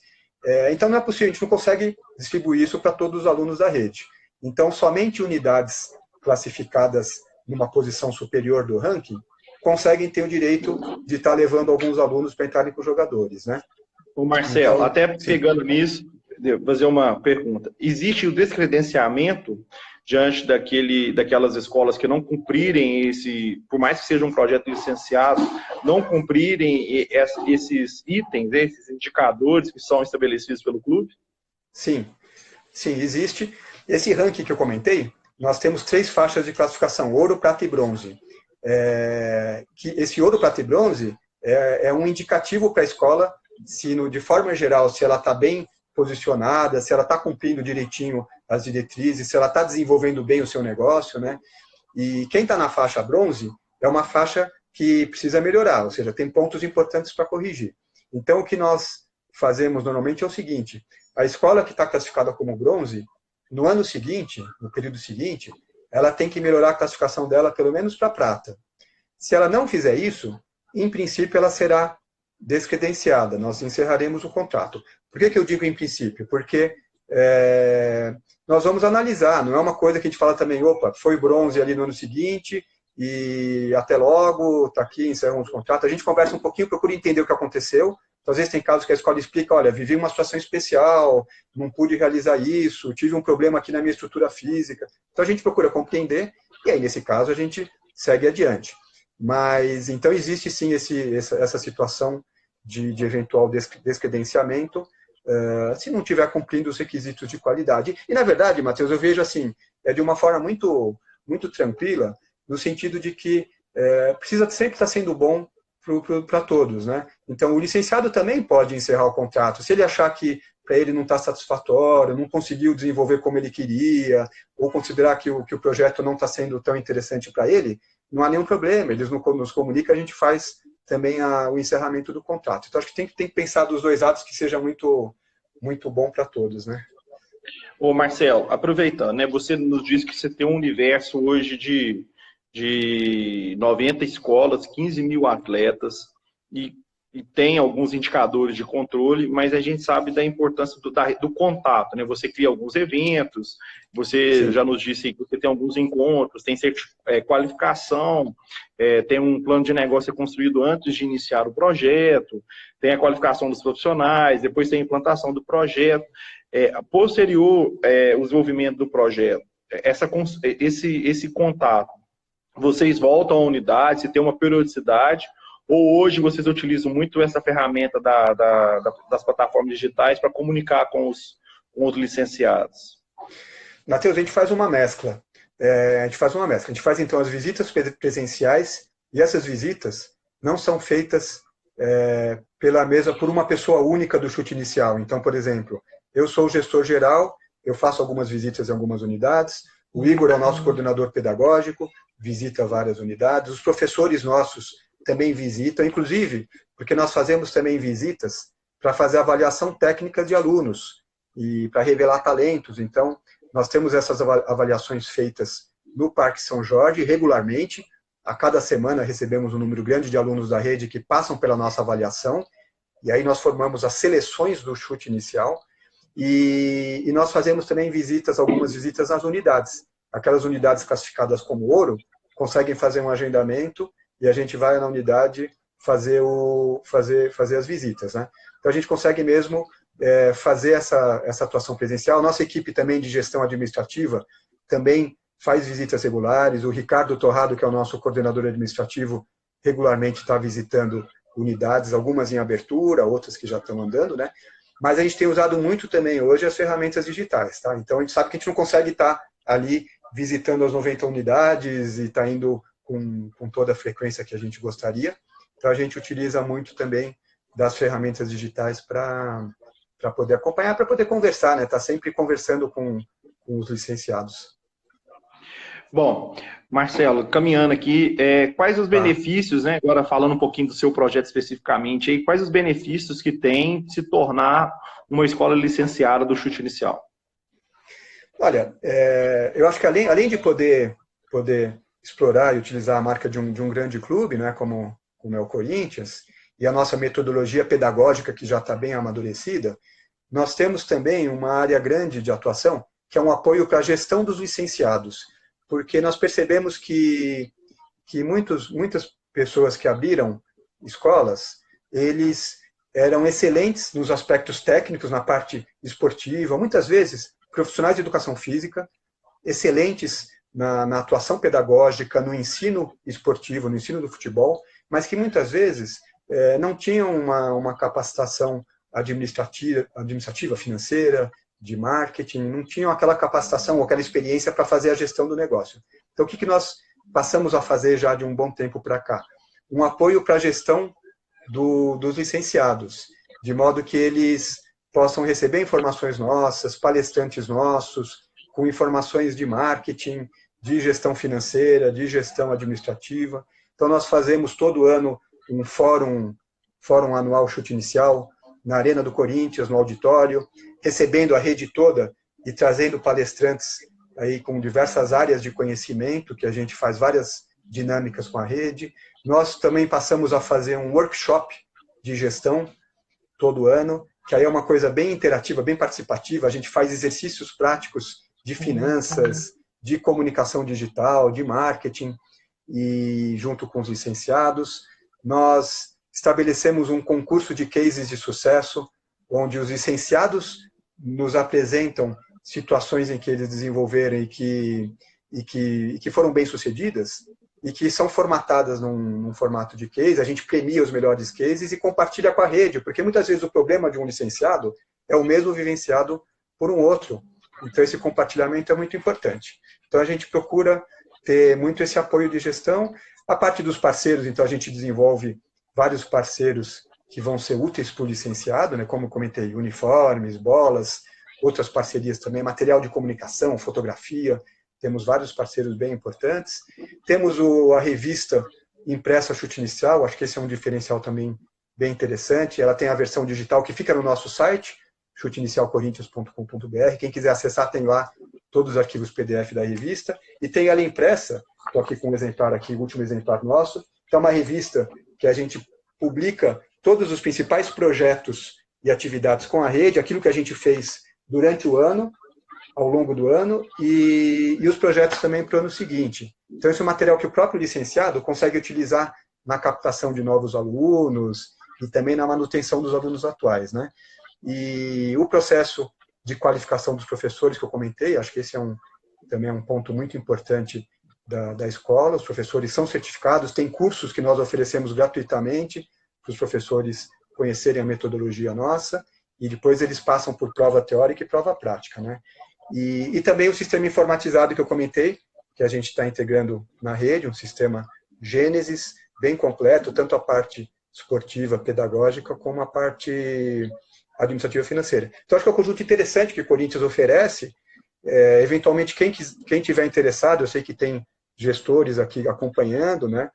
Então, não é possível, a gente não consegue distribuir isso para todos os alunos da rede. Então, somente unidades classificadas numa posição superior do ranking conseguem ter o direito de estar levando alguns alunos para entrarem com os jogadores, né? Ô Marcelo, então, até pegando nisso, vou fazer uma pergunta. Existe o descredenciamento diante daquelas escolas que não cumprirem por mais que seja um projeto licenciado, não cumprirem esses itens, esses indicadores que são estabelecidos pelo clube? Sim, existe. Esse ranking que eu comentei, nós temos 3 faixas de classificação, ouro, prata e bronze. Que esse ouro, prata e bronze é um indicativo para a escola, de forma geral, se ela está bem posicionada, se ela está cumprindo direitinho as diretrizes, se ela está desenvolvendo bem o seu negócio, né? E quem está na faixa bronze é uma faixa que precisa melhorar, ou seja, tem pontos importantes para corrigir. Então, o que nós fazemos normalmente é o seguinte: a escola que está classificada como bronze, no ano seguinte, no período seguinte, ela tem que melhorar a classificação dela pelo menos para prata. Se ela não fizer isso, em princípio ela será descredenciada, nós encerraremos o contrato. Por que eu digo em princípio? Porque nós vamos analisar, não é uma coisa que a gente fala também, opa, foi bronze ali no ano seguinte e até logo, está aqui, encerramos o contrato. A gente conversa um pouquinho, procura entender o que aconteceu. Então, às vezes tem casos que a escola explica, olha, vivi uma situação especial, não pude realizar isso, tive um problema aqui na minha estrutura física. Então a gente procura compreender e aí, nesse caso, a gente segue adiante. Mas, então, existe sim essa situação de eventual descredenciamento, se não estiver cumprindo os requisitos de qualidade. E, na verdade, Matheus, eu vejo assim, de uma forma muito, muito tranquila, no sentido de que precisa sempre estar sendo bom para todos, né? Então, o licenciado também pode encerrar o contrato. Se ele achar que para ele não está satisfatório, não conseguiu desenvolver como ele queria, ou considerar que o projeto não está sendo tão interessante para ele, não há nenhum problema, eles nos comunicam, a gente faz também o encerramento do contrato. Então, acho que tem que pensar dos dois lados que seja muito, muito bom para todos, né? Ô Marcelo, aproveitando, né, você nos disse que você tem um universo hoje de 90 escolas, 15 mil atletas, e tem alguns indicadores de controle, mas a gente sabe da importância do contato, né? Você cria alguns eventos, você Sim. já nos disse que você tem alguns encontros, tem qualificação, tem um plano de negócio construído antes de iniciar o projeto, tem a qualificação dos profissionais, depois tem a implantação do projeto. Posterior o desenvolvimento do projeto, esse contato, vocês voltam à unidade, se tem uma periodicidade, ou hoje vocês utilizam muito essa ferramenta das plataformas digitais para comunicar com os licenciados? Matheus, a gente faz uma mescla. A gente faz, então, as visitas presenciais, e essas visitas não são feitas por uma pessoa única do chute inicial. Então, por exemplo, eu sou o gestor geral, eu faço algumas visitas em algumas unidades, o Igor é o nosso coordenador pedagógico, visita várias unidades, os professores nossos também visitam, inclusive, porque nós fazemos também visitas para fazer avaliação técnica de alunos e para revelar talentos. Então, nós temos essas avaliações feitas no Parque São Jorge regularmente. A cada semana recebemos um número grande de alunos da rede que passam pela nossa avaliação, e aí nós formamos as seleções do chute inicial, e nós fazemos também algumas visitas nas unidades. Aquelas unidades classificadas como ouro conseguem fazer um agendamento e a gente vai na unidade fazer as visitas, né? Então a gente consegue mesmo fazer essa atuação presencial. Nossa equipe também de gestão administrativa também faz visitas regulares. O Ricardo Torrado, que é o nosso coordenador administrativo, regularmente está visitando unidades, algumas em abertura, outras que já estão andando, né? Mas a gente tem usado muito também hoje as ferramentas digitais, tá? Então a gente sabe que a gente não consegue estar ali visitando as 90 unidades e está indo com toda a frequência que a gente gostaria. Então, a gente utiliza muito também das ferramentas digitais para poder acompanhar, para poder conversar, né? Está sempre conversando com os licenciados. Bom, Marcelo, caminhando aqui, quais os benefícios, né? Agora falando um pouquinho do seu projeto especificamente, aí, quais os benefícios que tem se tornar uma escola licenciada do chute inicial? Olha, eu acho que além de poder explorar e utilizar a marca de um grande clube, né, como é o Corinthians, e a nossa metodologia pedagógica que já está bem amadurecida, nós temos também uma área grande de atuação, que é um apoio para a gestão dos licenciados, porque nós percebemos que muitas pessoas que abriram escolas, eles eram excelentes nos aspectos técnicos, na parte esportiva, muitas vezes profissionais de educação física, excelentes na atuação pedagógica, no ensino esportivo, no ensino do futebol, mas que muitas vezes não tinham uma capacitação administrativa, financeira, de marketing, não tinham aquela capacitação ou aquela experiência para fazer a gestão do negócio. Então, o que nós passamos a fazer já de um bom tempo para cá? Um apoio para a gestão dos licenciados, de modo que eles possam receber informações nossas, palestrantes nossos, com informações de marketing, de gestão financeira, de gestão administrativa. Então, nós fazemos todo ano um fórum anual chute inicial, na Arena do Corinthians, no auditório, recebendo a rede toda e trazendo palestrantes aí com diversas áreas de conhecimento, que a gente faz várias dinâmicas com a rede. Nós também passamos a fazer um workshop de gestão todo ano, que aí é uma coisa bem interativa, bem participativa. A gente faz exercícios práticos de finanças, de comunicação digital, de marketing, e junto com os licenciados. Nós estabelecemos um concurso de cases de sucesso, onde os licenciados nos apresentam situações em que eles desenvolveram e que foram bem-sucedidas, e que são formatadas num formato de case. A gente premia os melhores cases e compartilha com a rede, porque muitas vezes o problema de um licenciado é o mesmo vivenciado por um outro. Então, esse compartilhamento é muito importante. Então, a gente procura ter muito esse apoio de gestão. A parte dos parceiros, então, a gente desenvolve vários parceiros que vão ser úteis para o licenciado, né? Como eu comentei, uniformes, bolas, outras parcerias também, material de comunicação, fotografia, temos vários parceiros bem importantes. Temos a revista impressa Chute Inicial, acho que esse é um diferencial também bem interessante. Ela tem a versão digital que fica no nosso site, chuteinicialcorinthians.com.br. Quem quiser acessar, tem lá todos os arquivos PDF da revista. E tem ela impressa, estou aqui com um exemplar aqui, o último exemplar nosso, que é uma revista que a gente publica todos os principais projetos e atividades com a rede, aquilo que a gente fez durante o ano, ao longo do ano, e os projetos também para o ano seguinte. Então, esse é um material que o próprio licenciado consegue utilizar na captação de novos alunos e também na manutenção dos alunos atuais, né? E o processo de qualificação dos professores que eu comentei, acho que esse também é um ponto muito importante da escola. Os professores são certificados, tem cursos que nós oferecemos gratuitamente para os professores conhecerem a metodologia nossa, e depois eles passam por prova teórica e prova prática, né? E também o sistema informatizado que eu comentei, que a gente está integrando na rede, um sistema Gênesis, bem completo, tanto a parte esportiva, pedagógica, como a parte administrativa financeira. Então, acho que é um conjunto interessante que o Corinthians oferece. Eventualmente, quem tiver interessado, eu sei que tem gestores aqui acompanhando, né?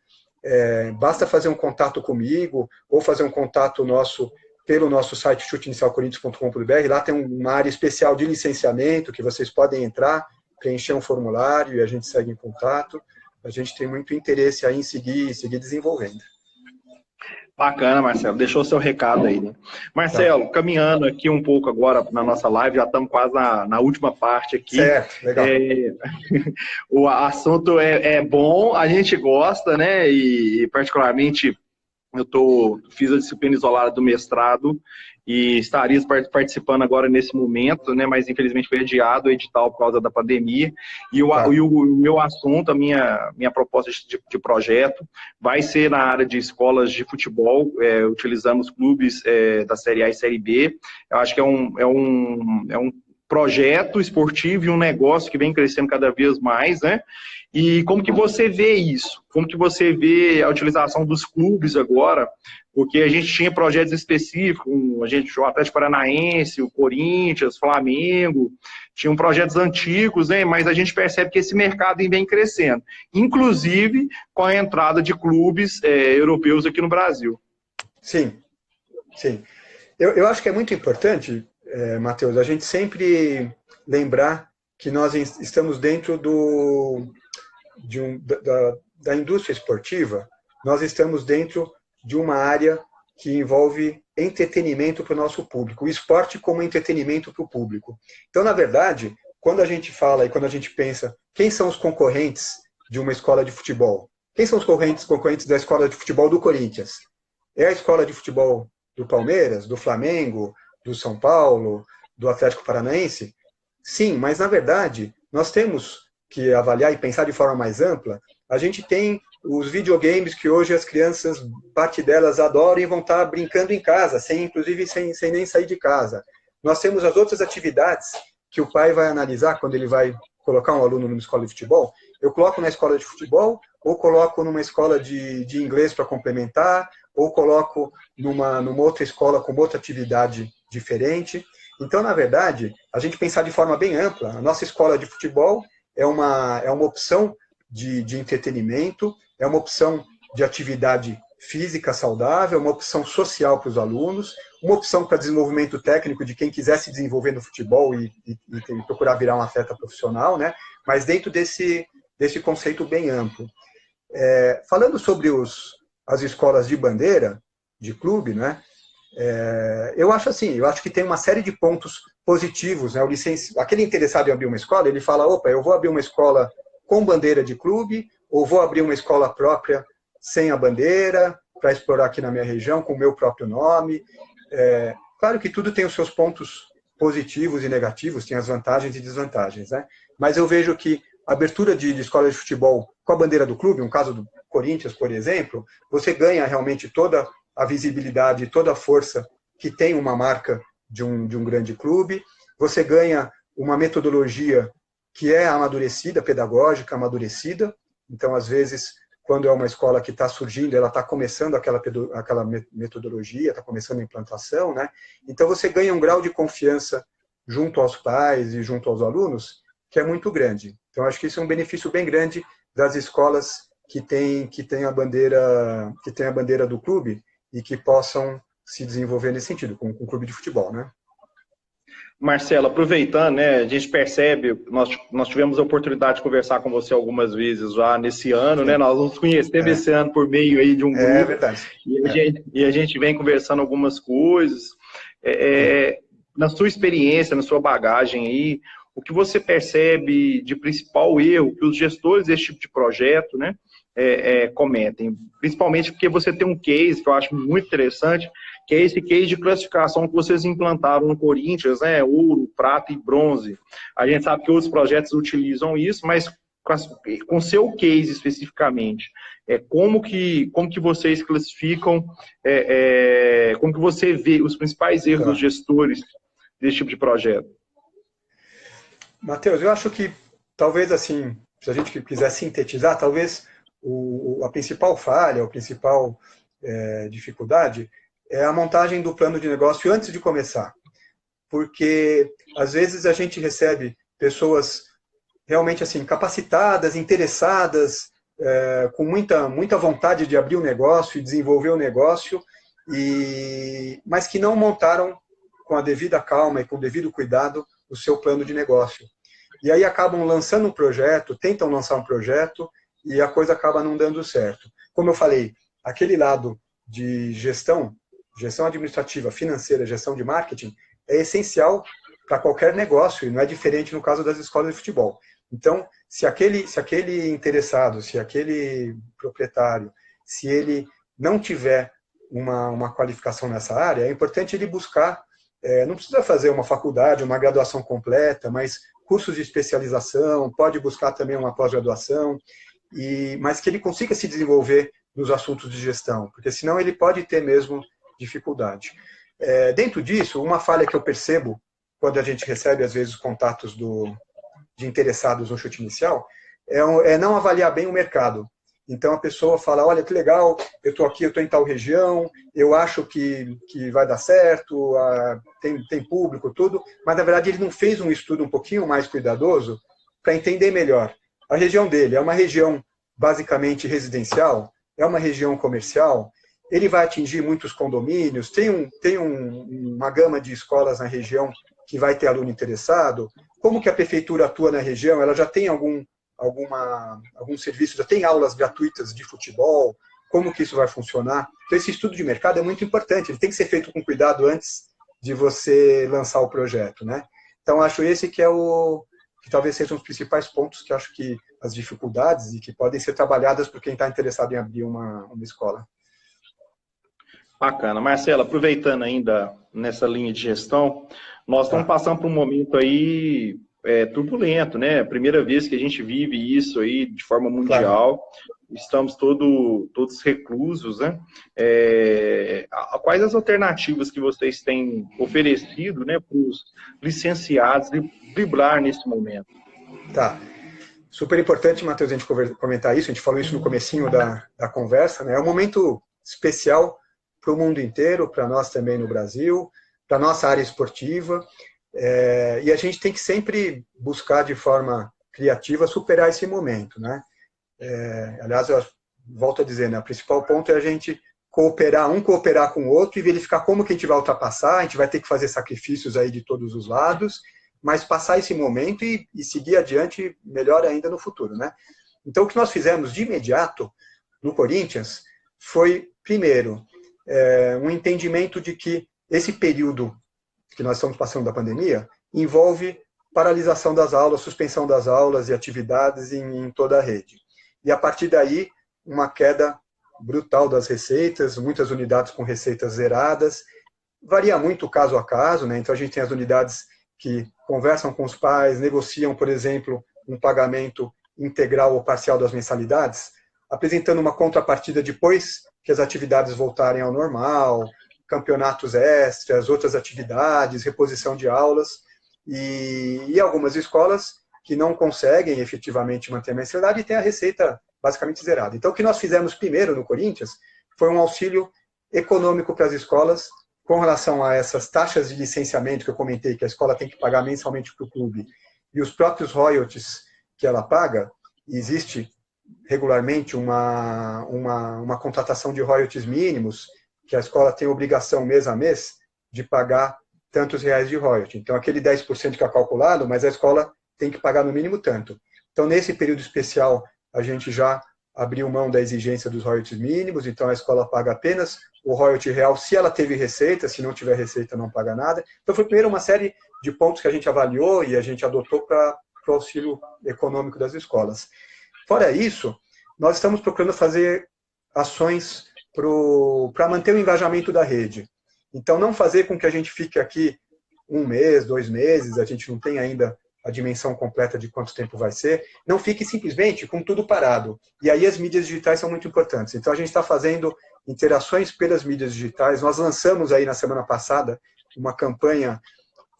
Basta fazer um contato comigo, ou fazer um contato nosso pelo nosso site chuteinicialcorinthians.com.br. Lá tem uma área especial de licenciamento, que vocês podem entrar, preencher um formulário e a gente segue em contato. A gente tem muito interesse aí em seguir desenvolvendo. Bacana, Marcelo. Deixou o seu recado aí, né? Marcelo, Tá. Caminhando aqui um pouco agora na nossa live, já estamos quase na última parte aqui. Certo, legal. O assunto é bom, a gente gosta, né? E particularmente, fiz a disciplina isolada do mestrado e estaria participando agora nesse momento, né? Mas infelizmente foi adiado o edital por causa da pandemia. E o meu assunto, a minha proposta de projeto vai ser na área de escolas de futebol, utilizando os clubes da Série A e Série B. Eu acho que é um projeto esportivo e um negócio que vem crescendo cada vez mais, né? E como que você vê isso? Como que você vê a utilização dos clubes agora? Porque a gente tinha projetos específicos, o Atlético Paranaense, o Corinthians, o Flamengo, tinham projetos antigos, né? Mas a gente percebe que esse mercado vem crescendo, inclusive com a entrada de clubes europeus aqui no Brasil. Sim, sim. Eu acho que é muito importante, Matheus, a gente sempre lembrar que nós estamos dentro da indústria esportiva, nós estamos dentro de uma área que envolve entretenimento para o nosso público, o esporte como entretenimento para o público. Então, na verdade, quando a gente fala e quando a gente pensa quem são os concorrentes de uma escola de futebol, quem são os concorrentes da escola de futebol do Corinthians? É a escola de futebol do Palmeiras, do Flamengo, do São Paulo, do Atlético Paranaense? Sim, mas na verdade nós temos que avaliar e pensar de forma mais ampla. A gente tem os videogames que hoje as crianças, parte delas adoram e vão estar brincando em casa, inclusive sem nem sair de casa. Nós temos as outras atividades que o pai vai analisar quando ele vai colocar um aluno numa escola de futebol. Eu coloco na escola de futebol, ou coloco numa escola de inglês para complementar, ou coloco numa outra escola com outra atividade diferente. Então, na verdade, a gente pensar de forma bem ampla. A nossa escola de futebol é uma opção de entretenimento, é uma opção de atividade física saudável, uma opção social para os alunos, uma opção para desenvolvimento técnico de quem quiser se desenvolver no futebol e procurar virar um atleta profissional, né? Mas dentro desse conceito bem amplo. Falando sobre as escolas de bandeira, de clube, né? Eu acho que tem uma série de pontos positivos, né? Aquele interessado em abrir uma escola, ele fala, opa, eu vou abrir uma escola com bandeira de clube, ou vou abrir uma escola própria sem a bandeira, para explorar aqui na minha região, com o meu próprio nome. Claro que tudo tem os seus pontos positivos e negativos, tem as vantagens e desvantagens, né? Mas eu vejo que a abertura de escola de futebol com a bandeira do clube, um caso do Corinthians, por exemplo, você ganha realmente toda a visibilidade, toda a força que tem uma marca de um grande clube, você ganha uma metodologia que é amadurecida, pedagógica, amadurecida. Então, às vezes, quando é uma escola que está surgindo, ela está começando aquela metodologia, está começando a implantação, né? Então você ganha um grau de confiança junto aos pais e junto aos alunos, que é muito grande. Então acho que isso é um benefício bem grande das escolas que têm a bandeira do clube e que possam se desenvolver nesse sentido, com o clube de futebol, né? Marcelo, aproveitando, né, a gente percebe, nós tivemos a oportunidade de conversar com você algumas vezes já nesse ano, né, nós nos conhecemos esse ano por meio aí de um grupo, é verdade. E a gente vem conversando algumas coisas, na sua experiência, na sua bagagem aí, o que você percebe de principal erro que os gestores desse tipo de projeto, né, cometem, principalmente porque você tem um case que eu acho muito interessante, que é esse case de classificação que vocês implantaram no Corinthians, né, ouro, prata e bronze. A gente sabe que outros projetos utilizam isso, mas com seu case especificamente, como que vocês classificam, como que você vê os principais erros dos gestores desse tipo de projeto? Matheus, eu acho que talvez assim, se a gente quiser sintetizar, talvez a principal falha, a principal dificuldade é a montagem do plano de negócio antes de começar. Porque, às vezes, a gente recebe pessoas realmente assim capacitadas, interessadas, com muita vontade de abrir o negócio e desenvolver o negócio, mas que não montaram com a devida calma e com o devido cuidado o seu plano de negócio. E aí acabam lançando um projeto, tentam lançar um projeto, e a coisa acaba não dando certo. Como eu falei, aquele lado de gestão administrativa, financeira, gestão de marketing, é essencial para qualquer negócio, e não é diferente no caso das escolas de futebol. Então, se aquele interessado, se aquele proprietário, se ele não tiver uma qualificação nessa área, é importante ele buscar, não precisa fazer uma faculdade, uma graduação completa, mas cursos de especialização, pode buscar também uma pós-graduação, mas que ele consiga se desenvolver nos assuntos de gestão, porque senão ele pode ter mesmo dificuldade. Dentro disso, uma falha que eu percebo quando a gente recebe, às vezes, contatos de interessados no chute inicial, é não avaliar bem o mercado. Então, a pessoa fala, olha, que legal, eu estou aqui, eu estou em tal região, eu acho que vai dar certo, tem público, tudo, mas, na verdade, ele não fez um estudo um pouquinho mais cuidadoso para entender melhor. A região dele é uma região basicamente residencial, é uma região comercial, ele vai atingir muitos condomínios, tem uma gama de escolas na região que vai ter aluno interessado, como que a prefeitura atua na região, ela já tem algum serviço, já tem aulas gratuitas de futebol, como que isso vai funcionar. Então, esse estudo de mercado é muito importante, ele tem que ser feito com cuidado antes de você lançar o projeto, né? Então, acho esse que que talvez sejam os principais pontos que acho que as dificuldades e que podem ser trabalhadas por quem está interessado em abrir uma escola. Bacana. Marcelo, aproveitando ainda nessa linha de gestão, nós estamos passando por um momento aí turbulento, né? Primeira vez que a gente vive isso aí de forma mundial. Claro. Estamos todos reclusos, né? Quais as alternativas que vocês têm oferecido, né, para os licenciados driblar nesse momento? Tá. Super importante, Matheus, a gente comentar isso. A gente falou isso no comecinho da conversa, né? É um momento especial para o mundo inteiro, para nós também no Brasil, para a nossa área esportiva. E a gente tem que sempre buscar de forma criativa superar esse momento, né? Aliás, eu volto a dizer, né, o principal ponto é a gente cooperar com o outro e verificar como que a gente vai ultrapassar. A gente vai ter que fazer sacrifícios aí de todos os lados, mas passar esse momento e seguir adiante melhor ainda no futuro, né? Então, o que nós fizemos de imediato no Corinthians foi, primeiro, um entendimento de que esse período que nós estamos passando da pandemia envolve paralisação das aulas, suspensão das aulas e atividades em toda a rede. E, a partir daí, uma queda brutal das receitas, muitas unidades com receitas zeradas. Varia muito caso a caso, né? Então, a gente tem as unidades que conversam com os pais, negociam, por exemplo, um pagamento integral ou parcial das mensalidades, apresentando uma contrapartida depois que as atividades voltarem ao normal, campeonatos extras, outras atividades, reposição de aulas, e algumas escolas que não conseguem efetivamente manter a mensalidade e tem a receita basicamente zerado. Então, o que nós fizemos primeiro no Corinthians foi um auxílio econômico para as escolas com relação a essas taxas de licenciamento que eu comentei, que a escola tem que pagar mensalmente para o clube, e os próprios royalties que ela paga. Existe regularmente uma contratação de royalties mínimos, que a escola tem obrigação mês a mês de pagar tantos reais de royalty. Então, aquele 10% que é calculado, mas a escola tem que pagar no mínimo tanto. Então, nesse período especial, a gente já abriu mão da exigência dos royalties mínimos, então a escola paga apenas o royalty real se ela teve receita, se não tiver receita não paga nada. Então, foi primeiro uma série de pontos que a gente avaliou e a gente adotou para o auxílio econômico das escolas. Fora isso, nós estamos procurando fazer ações para manter o engajamento da rede. Então, não fazer com que a gente fique aqui 1 mês, 2 meses, a gente não tem ainda a dimensão completa de quanto tempo vai ser, não fique simplesmente com tudo parado. E aí as mídias digitais são muito importantes. Então, a gente está fazendo interações pelas mídias digitais. Nós lançamos aí na semana passada uma campanha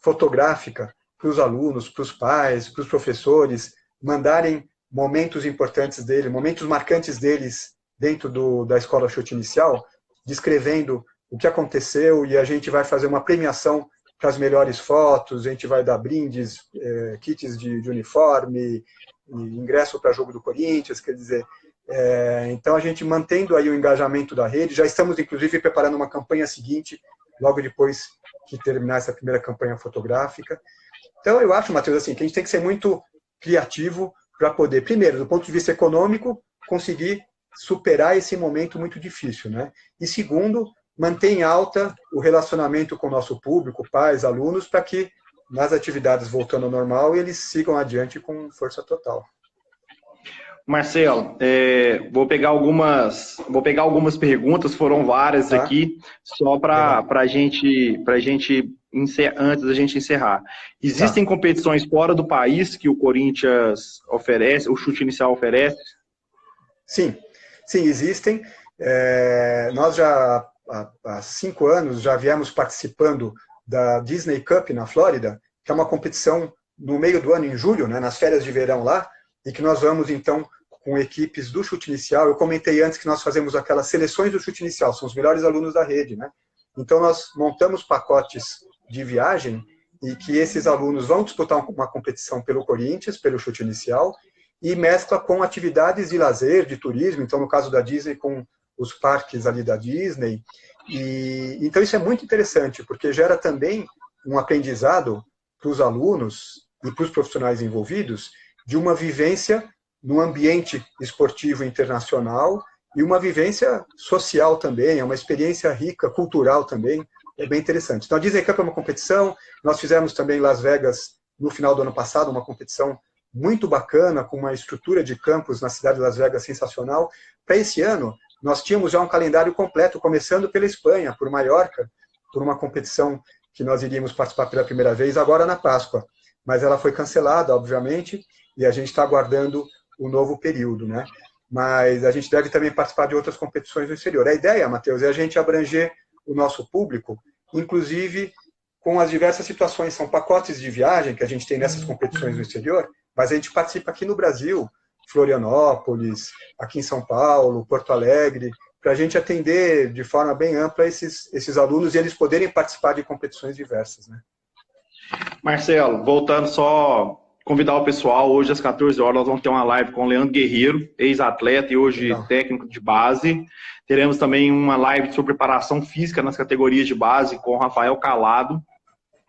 fotográfica para os alunos, para os pais, para os professores, mandarem momentos importantes deles, momentos marcantes deles dentro da Escola Chute Inicial, descrevendo o que aconteceu, e a gente vai fazer uma premiação para as melhores fotos, a gente vai dar brindes, kits de uniforme, ingresso para jogo do Corinthians, quer dizer, então a gente mantendo aí o engajamento da rede, já estamos inclusive preparando uma campanha seguinte, logo depois que terminar essa primeira campanha fotográfica. Então eu acho, Matheus, assim, que a gente tem que ser muito criativo para poder, primeiro, do ponto de vista econômico, conseguir superar esse momento muito difícil, né? E segundo, manter em alta o relacionamento com o nosso público, pais, alunos, para que nas atividades voltando ao normal, eles sigam adiante com força total. Marcelo, vou pegar algumas perguntas, foram várias aqui, só para a gente antes da gente encerrar. Existem competições fora do país que o Corinthians oferece, o Chute Inicial oferece? Sim, existem. Nós já há 5 anos já viemos participando da Disney Cup na Flórida, que é uma competição no meio do ano, em julho, né, nas férias de verão lá, e que nós vamos, então, com equipes do Chute Inicial. Eu comentei antes que nós fazemos aquelas seleções do Chute Inicial, são os melhores alunos da rede, né? Então, nós montamos pacotes de viagem e que esses alunos vão disputar uma competição pelo Corinthians, pelo Chute Inicial, e mescla com atividades de lazer, de turismo, então, no caso da Disney, com os parques ali da Disney. Então, isso é muito interessante, porque gera também um aprendizado para os alunos e para os profissionais envolvidos de uma vivência no ambiente esportivo internacional e uma vivência social também, é uma experiência rica, cultural também, é bem interessante. Então, a Disney Cup é uma competição, nós fizemos também em Las Vegas, no final do ano passado, uma competição muito bacana, com uma estrutura de campus na cidade de Las Vegas sensacional. Para esse ano, nós tínhamos já um calendário completo, começando pela Espanha, por Maiorca, por uma competição que nós iríamos participar pela primeira vez, agora na Páscoa. Mas ela foi cancelada, obviamente, e a gente está aguardando o novo período, né? Mas a gente deve também participar de outras competições no exterior. A ideia, Matheus, é a gente abranger o nosso público, inclusive com as diversas situações. São pacotes de viagem que a gente tem nessas competições no exterior, mas a gente participa aqui no Brasil, Florianópolis, aqui em São Paulo, Porto Alegre, para a gente atender de forma bem ampla esses alunos e eles poderem participar de competições diversas, né? Marcelo, voltando só, convidar o pessoal, hoje às 14 horas nós vamos ter uma live com o Leandro Guerreiro, ex-atleta e hoje técnico de base. Teremos também uma live sobre preparação física nas categorias de base com o Rafael Calado,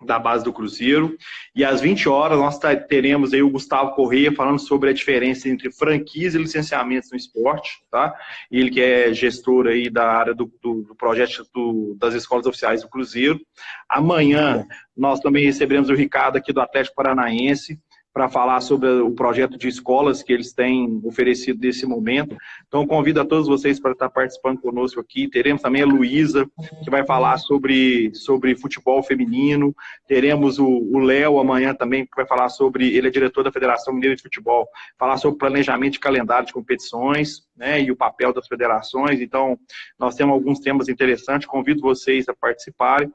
da base do Cruzeiro. E às 20 horas nós teremos aí o Gustavo Corrêa falando sobre a diferença entre franquias e licenciamentos no esporte, tá? Ele que é gestor aí da área do projeto das escolas oficiais do Cruzeiro. Amanhã nós também receberemos o Ricardo aqui do Atlético Paranaense para falar sobre o projeto de escolas que eles têm oferecido nesse momento. Então, convido a todos vocês para estar participando conosco aqui. Teremos também a Luísa, que vai falar sobre futebol feminino. Teremos o Léo amanhã também, que vai falar sobre... Ele é diretor da Federação Mineira de Futebol. Falar sobre planejamento de calendário de competições, né, e o papel das federações. Então, nós temos alguns temas interessantes. Convido vocês a participarem.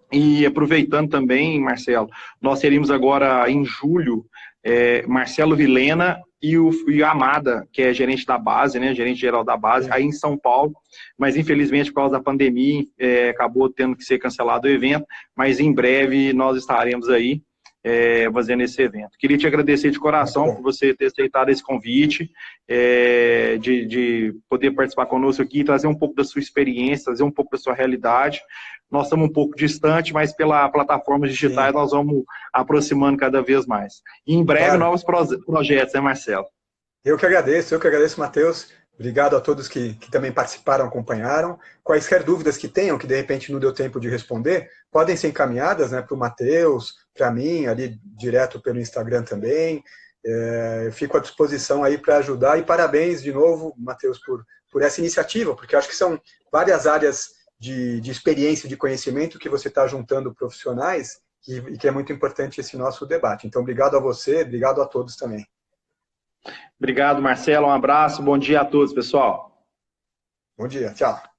E aproveitando também, Marcelo, nós teríamos agora em julho Marcelo Vilhena e a Amada, que é gerente da base, né, gerente geral da base, aí em São Paulo, mas infelizmente por causa da pandemia acabou tendo que ser cancelado o evento, mas em breve nós estaremos aí fazendo esse evento. Queria te agradecer de coração por você ter aceitado esse convite, de poder participar conosco aqui, trazer um pouco da sua experiência, trazer um pouco da sua realidade. Nós estamos um pouco distante, mas pela plataformas digitais nós vamos aproximando cada vez mais. E em breve, novos projetos, né, Marcelo? Eu que agradeço, Matheus. Obrigado a todos que também participaram, acompanharam. Quaisquer dúvidas que tenham, que de repente não deu tempo de responder, podem ser encaminhadas, né, para o Matheus, para mim, ali direto pelo Instagram também. Eu fico à disposição aí para ajudar. E parabéns de novo, Matheus, por essa iniciativa, porque acho que são várias áreas de experiência e de conhecimento que você está juntando profissionais e que é muito importante esse nosso debate. Então, obrigado a você, obrigado a todos também. Obrigado, Marcelo. Um abraço. Bom dia a todos, pessoal. Bom dia. Tchau.